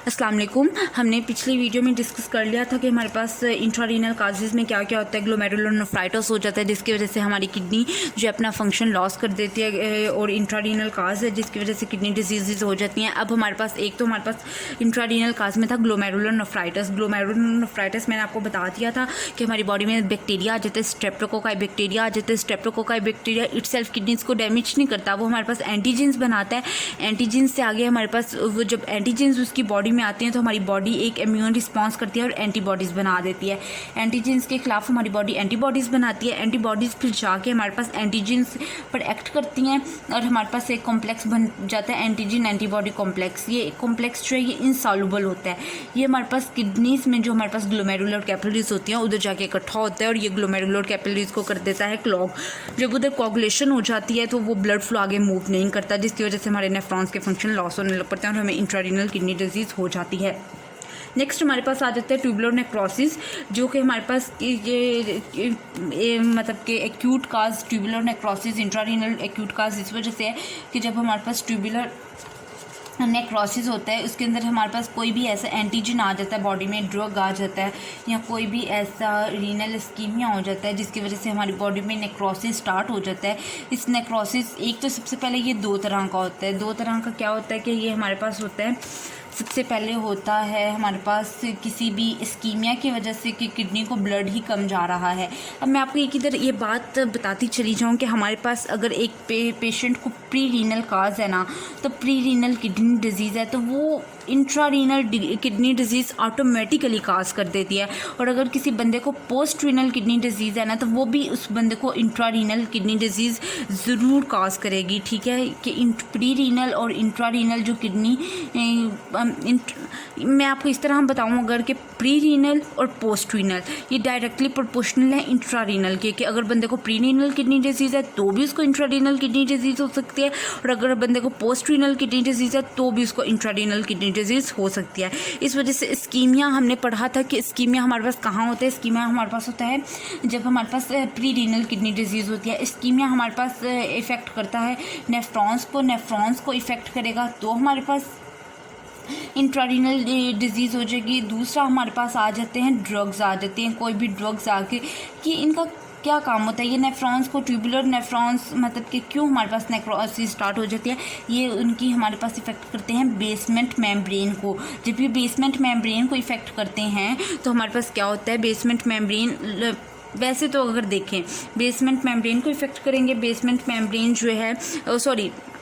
अस्सलाम वालेकुम। हमने पिछली वीडियो में डिस्कस कर लिया था कि हमारे पास इंट्रारीनल काजेज़ में क्या क्या होता है। ग्लोमेरुलोनेफ्राइटिस हो जाता है जिसकी वजह से हमारी किडनी जो अपना फंक्शन लॉस कर देती है, और इंट्रारीनल काज है जिसकी वजह से किडनी डिजीज़ हो जाती हैं। अब हमारे पास हमारे पास इंट्रारीनल काज में था ग्लोमेरुलोनेफ्राइटिस। ग्लोमेरुलोनेफ्राइटिस मैंने आपको बता दिया था कि हमारी बॉडी में बैक्टीरिया आ जाते हैं, स्ट्रेप्टोकोकाई बैक्टीरिया आ जाते हैं। स्ट्रेप्टोकोकाई बैक्टीरिया इटसेल्फ किडनीज़ को डैमेज नहीं करता, वो हमारे पास एंटीजेंस बनाता है। एंटीजेंस से आगे हमारे पास वो जब एंटीजेंस उसकी बॉडी में आती हैं तो हमारी बॉडी एक इम्यून रिस्पांस करती है और एंटीबॉडीज़ बना देती है। एंटीजेंस के खिलाफ हमारी बॉडी एंटीबॉडीज़ बनाती है। एंटीबॉडीज़ फिर जाके हमारे पास एंटीजेंस पर एक्ट करती हैं और हमारे पास एक कॉम्प्लेक्स बन जाता है, एंटीजन एंटीबॉडी कॉम्प्लेक्स। ये कॉम्प्लेक्स जो है ये इनसॉल्युबल होता है। ये हमारे पास किडनीज़ में जो हमारे पास ग्लोमेरुलर कैपिलरीज होती हैं उधर जाके इकट्ठा होता है और ये ग्लोमेरुलर कैपिलरीज को कर देता है क्लॉग। जब उधर कोगुलेशन हो जाती है तो वो ब्लड फ्लो आगे मूव नहीं करता, जिसकी वजह से हमारे नेफ्रॉन्स के फंक्शन लॉस होने लग पड़ते हैं और हमें इंट्रारीनल किडनी डिजीज़ हो जाती है। नेक्स्ट हमारे पास आ जाता है ट्यूबुलर नेक्रोसिस, जो कि हमारे पास ये मतलब कि एक्यूट काज ट्यूबुलर नेक्रोसिस, इंट्रारीनल एक्यूट काज इस वजह से है कि जब हमारे पास ट्यूबुलर नेक्रोसिस होता है उसके अंदर हमारे पास कोई भी ऐसा एंटीजन आ जाता है, बॉडी में ड्रग आ जाता है या कोई भी ऐसा रीनल इस्कीमिया हो जाता है जिसकी वजह से हमारी बॉडी में नेक्रोसिस स्टार्ट हो जाता है। इस नेक्रोसिस एक तो सबसे पहले ये दो तरह का होता है। दो तरह का क्या होता है कि ये हमारे पास होता है, सबसे पहले होता है हमारे पास किसी भी इस्कीमिया की वजह से कि किडनी को ब्लड ही कम जा रहा है। अब मैं आपको एक इधर ये बात बताती चली जाऊँ कि हमारे पास अगर एक पेशेंट को प्री रीनल काज है ना, तो प्री रीनल किडनी डिजीज़ है तो वो इंट्रारीनल किडनी डिजीज़ ऑटोमेटिकली काज कर देती है। और अगर किसी बंदे को पोस्ट रीनल किडनी डिजीज़ है ना, तो वो भी उस बंदे को इंट्रारीनल किडनी डिजीज़ ज़रूर काज करेगी। ठीक है कि प्री रीनल और इंट्रारीनल जो किडनी मैं आपको इस तरह हम बताऊँ अगर कि प्री रीनल और पोस्ट रीनल ये डायरेक्टली प्रोपोर्शनल है इंट्रारीनल के, कि अगर बंदे को प्री रीनल किडनी डिजीज़ है तो भी उसको इंट्रारीनल किडनी डिजीज़ हो सकती है, और अगर बंदे को पोस्ट रीनल किडनी डिजीज़ है तो भी उसको इंट्रारीनल किडनी डिजीज़ हो सकती है। इस वजह से इस्कीमिया हमने पढ़ा था कि इस्कीमिया हमारे पास कहाँ होता है। इस्कीमिया हमारे पास होता है जब हमारे पास प्री रीनल किडनी डिजीज़ होती है। इस्कीमिया हमारे पास इफ़ेक्ट करता है नेफ्रॉन्स को इफ़ेक्ट करेगा तो हमारे पास इंट्रारीनल डिजीज़ हो जाएगी। दूसरा हमारे पास आ जाते हैं ड्रग्स आ जाते हैं, कोई भी ड्रग्स आके कि इनका क्या काम होता है। ये नेफ्रॉन्स को ट्यूबुलर नेफ्रॉन्स मतलब कि क्यों हमारे पास नेक्रोसिस स्टार्ट हो जाती है, ये उनकी हमारे पास इफ़ेक्ट करते हैं बेसमेंट मेम्ब्रेन को। जब ये बेसमेंट मेम्ब्रेन को इफ़ेक्ट करते हैं तो हमारे पास क्या होता है, बेसमेंट मेम्ब्रेन वैसे तो अगर देखें बेसमेंट मेम्ब्रेन को इफ़ेक्ट करेंगे। बेसमेंट मेम्ब्रेन जो है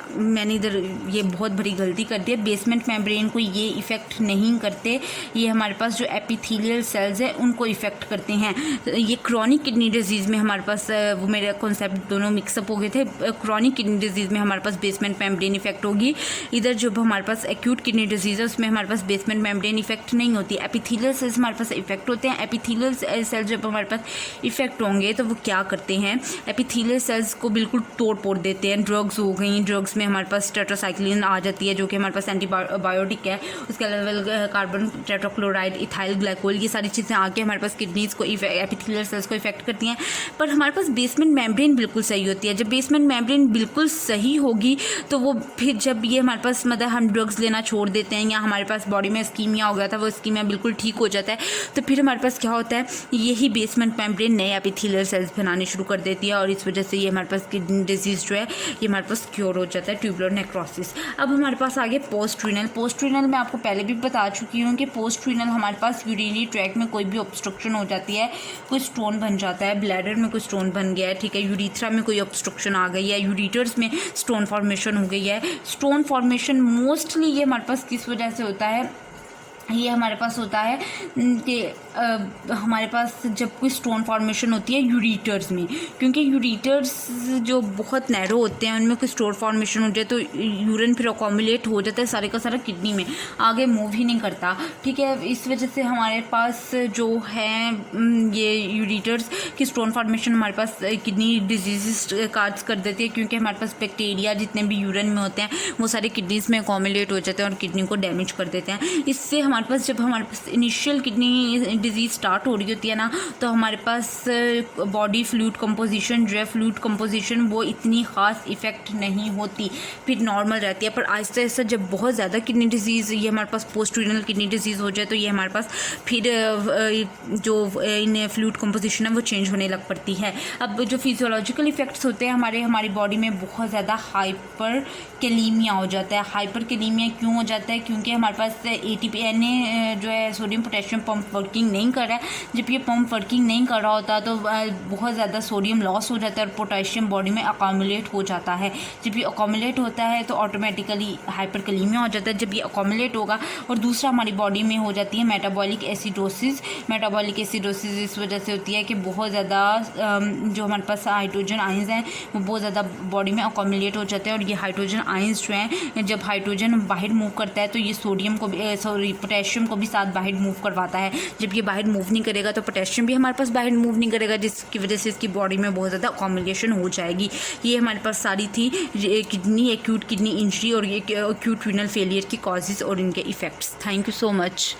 मैंने इधर ये बहुत बड़ी गलती कर दी है। बेसमेंट मेम्ब्रेन को ये इफ़ेक्ट नहीं करते, ये हमारे पास जो एपिथेलियल सेल्स है उनको इफ़ेक्ट करते हैं। ये क्रॉनिक किडनी डिजीज़ में हमारे पास वो मेरे कॉन्सेप्ट दोनों मिक्सअप हो गए थे। क्रॉनिक किडनी डिजीज़ में हमारे पास बेसमेंट मेम्ब्रेन इफ़ेक्ट होगी। इधर जब हमारे पास एक्यूट किडनी डिजीज़ है उसमें हमारे पास बेसमेंट मेम्ब्रेन इफ़ेक्ट नहीं होती, एपिथेलियल सेल्स हमारे पास इफ़ेक्ट होते हैं। एपिथेलियल सेल्स जब हमारे पास इफ़ेक्ट होंगे तो वो क्या करते हैं, एपिथेलियल सेल्स को बिल्कुल तोड़ फोड़ देते हैं। ड्रग्स हो गई, ड्रग्स में हमारे पास टेट्रासाइक्लिन आ जाती है जो कि हमारे पास एंटीबायोटिक है। उसके अलावा कार्बन टेट्राक्लोराइड, इथाइल ग्लाइकोल, ये सारी चीज़ें आके हमारे पास किडनीज़ को एपिथेलियल सेल्स को इफेक्ट करती हैं। पर हमारे पास बेसमेंट मेम्ब्रेन बिल्कुल सही होती है। जब बेसमेंट मेम्ब्रेन बिल्कुल सही होगी तो वो फिर जब ये हमारे पास मतलब हम ड्रग्स लेना छोड़ देते हैं या हमारे पास बॉडी में इस्कीमिया हो गया था वो इस्कीमिया बिल्कुल ठीक हो जाता है, तो फिर हमारे पास क्या होता है, यही बेसमेंट मेम्ब्रेन नए एपिथेलियल सेल्स बनाने शुरू कर देती है और इस वजह से ये हमारे पास किडनी डिजीज़ जो है ये हमारे पास क्योर हो जाता है, ट्यूबुलर नेक्रोसिस। अब हमारे पास आगे पोस्ट रीनल। पोस्ट रीनल मैं आपको पहले भी बता चुकी हूँ कि पोस्ट रीनल हमारे पास यूरिनरी ट्रैक में कोई भी ऑब्स्ट्रक्शन हो जाती है, कोई स्टोन बन जाता है, ब्लैडर में कोई स्टोन बन गया है, ठीक है, यूरिथ्रा में कोई ऑब्स्ट्रक्शन आ गई है, यूरिटर्स में स्टोन फॉर्मेशन हो गई है। स्टोन फॉर्मेशन मोस्टली ये हमारे पास किस वजह से होता है, ये हमारे पास होता है कि हमारे पास जब कोई स्टोन फॉर्मेशन होती है यूरिटर्स में, क्योंकि यूरिटर्स जो बहुत नैरो होते हैं उनमें कोई स्टोन फॉर्मेशन हो जाए तो यूरिन फिर अकोमुलेट हो जाता है सारे का सारा किडनी में, आगे मूव ही नहीं करता। ठीक है, इस वजह से हमारे पास जो है ये यूरिटर्स की स्टोन फॉर्मेशन हमारे पास किडनी डिजीज़ काज कर देती है, क्योंकि हमारे पास बैक्टीरिया जितने भी यूरिन में होते हैं वो सारे किडनीज़ में अकोमुलेट हो जाते हैं और किडनी को डैमेज कर देते हैं। इससे जब हमारे पास इनिशियल किडनी डिजीज़ स्टार्ट हो रही होती है ना, तो हमारे पास बॉडी फ्लूइड कंपोजिशन जो है, फ्लूइड कंपोजिशन वो इतनी ख़ास इफ़ेक्ट नहीं होती, फिर नॉर्मल रहती है। पर आहिस्ता आहिस्ता जब बहुत ज़्यादा किडनी डिजीज़ ये हमारे पास पोस्ट रीनल किडनी डिजीज़ हो जाए, तो ये हमारे पास फिर जो इन फ्लूइड कंपोजिशन है वो चेंज होने लग पड़ती है। अब जो फिजियोलॉजिकल इफ़ेक्ट्स होते हैं हमारी बॉडी में बहुत ज़्यादा हाइपर कैलीमिया हो जाता है। हाइपर कैलीमिया क्यों हो जाता है? क्योंकि हमारे पास ATP जो है सोडियम पोटेशियम पंप वर्किंग नहीं कर रहा है। जब ये पंप वर्किंग नहीं कर रहा होता तो बहुत ज़्यादा सोडियम लॉस हो जाता है और पोटेशियम बॉडी में अकोमुलेट हो जाता है। जब ये अकोमुलेट होता है तो ऑटोमेटिकली हाइपर कैलीमिया हो जाता है। जब ये अकोमुलेट होगा, और दूसरा हमारी बॉडी में हो जाती है मेटाबॉलिक एसिडोसिस। मेटाबॉलिक एसिडोसिस इस वजह से होती है कि बहुत ज़्यादा जो हमारे पास हाइड्रोजन आयंस हैं वो बहुत ज़्यादा बॉडी में अकोमुलेट हो जाते हैं, और ये हाइड्रोजन आयंस जो हैं, जब हाइड्रोजन बाहर मूव करता है तो ये सोडियम को भी पोटेशियम को भी साथ बाहर मूव करवाता है। जब ये बाहर मूव नहीं करेगा तो पोटेशियम भी हमारे पास बाहर मूव नहीं करेगा, जिसकी वजह से इसकी बॉडी में बहुत ज़्यादा अकोमुलेशन हो जाएगी। ये हमारे पास सारी थी किडनी एक्यूट किडनी इंजरी और ये एक्यूट रीनल फेलियर की कॉजेज़ और इनके effects. Thank you so much.